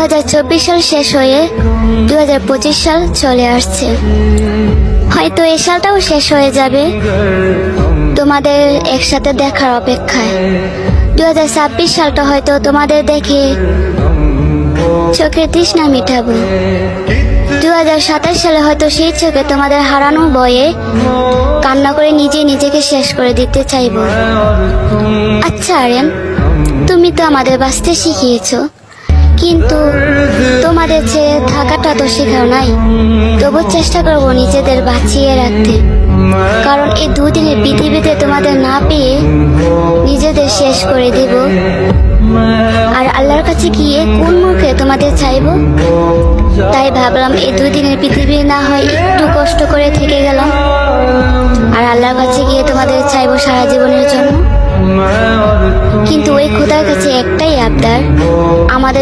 2024 সাল শেষ হয়ে 2025 সাল চলে আসছে। হয়তো এই সালটাও শেষ হয়ে যাবে তোমাদের একসাথে দেখার অপেক্ষায়। 2026 সালটা হয়তো তোমাদের দেখে চোখের তৃষ্ণা মিটাবো। 2027 সালে হয়তো সেই চোখে তোমাদের হারানো বয়ে কান্না করে নিজেকে শেষ করে দিতে চাইবো। আচ্ছা আরিয়ান, তুমি তো আমাদের বাঁচতে শিখিয়েছো, কিন্তু তোমাদের চেয়ে থাকাটা তো শেখাও নাই। তবু চেষ্টা করবো নিজেদের বাঁচিয়ে রাখতে, কারণ এই দুদিনের পৃথিবীতে তোমাদের না পেয়ে নিজেদের শেষ করে দেব। আর আল্লাহর কাছে গিয়ে কোন মুখে তোমাদের চাইবো? তাই ভাবলাম এই দুদিনের পৃথিবী না হয় একটু কষ্ট করে থেকে গেলাম, আর আল্লাহর কাছে গিয়ে তোমাদের চাইবো সারা জীবনের জন্য। কিন্তু ওই খোদার কাছে একটাই আবদার, আমাদের